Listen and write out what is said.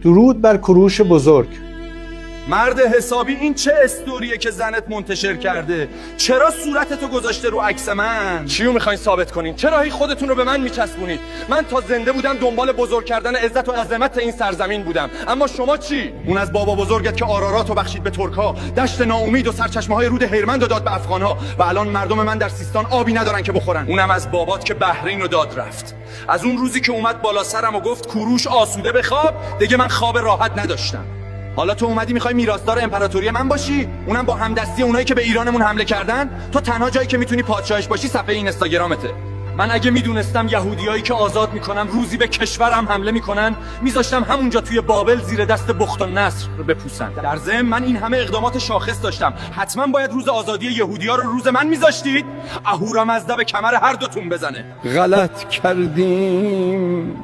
درود بر کوروش بزرگ. مرد حسابی، این چه استوریه که زنت منتشر کرده؟ چرا صورتتو گذاشته رو عکس من؟ چیو میخواین ثابت کنین؟ چرا هی خودتون رو به من میچسبونید؟ من تا زنده بودم دنبال بزرگ کردن عزت و عظمت این سرزمین بودم، اما شما چی؟ اون از بابا بزرگت که آراراتو بخشید به ترکا، دشت ناامید و سرچشمه‌های رود هیرمند داد به افغانها و الان مردم من در سیستان آبی ندارن که بخورن. اونم از بابات که بحرین رو داد رفت. از اون روزی که اومد بالا سرم و گفت کوروش آسوده بخواب، دیگه من خواب راحت نداشتم. حالا تو اومدی میخوای میراثدار امپراتوری من باشی؟ اونم با همدستی اونایی که به ایرانمون حمله کردن؟ تو تنها جایی که میتونی پادشاهش باشی صفحه اینستاگرامته. من اگه میدونستم یهودیایی که آزاد میکنم روزی به کشورم حمله میکنن، میذاشتم همونجا توی بابل زیر دست بخت و نصر رو بپوسن. در ضمن من این همه اقدامات شاخص داشتم، حتما باید روز آزادی یهودی‌ها رو روز من میذاشتید؟ اهورامزدا به کمر هر دوتون بزنه. غلط کردیم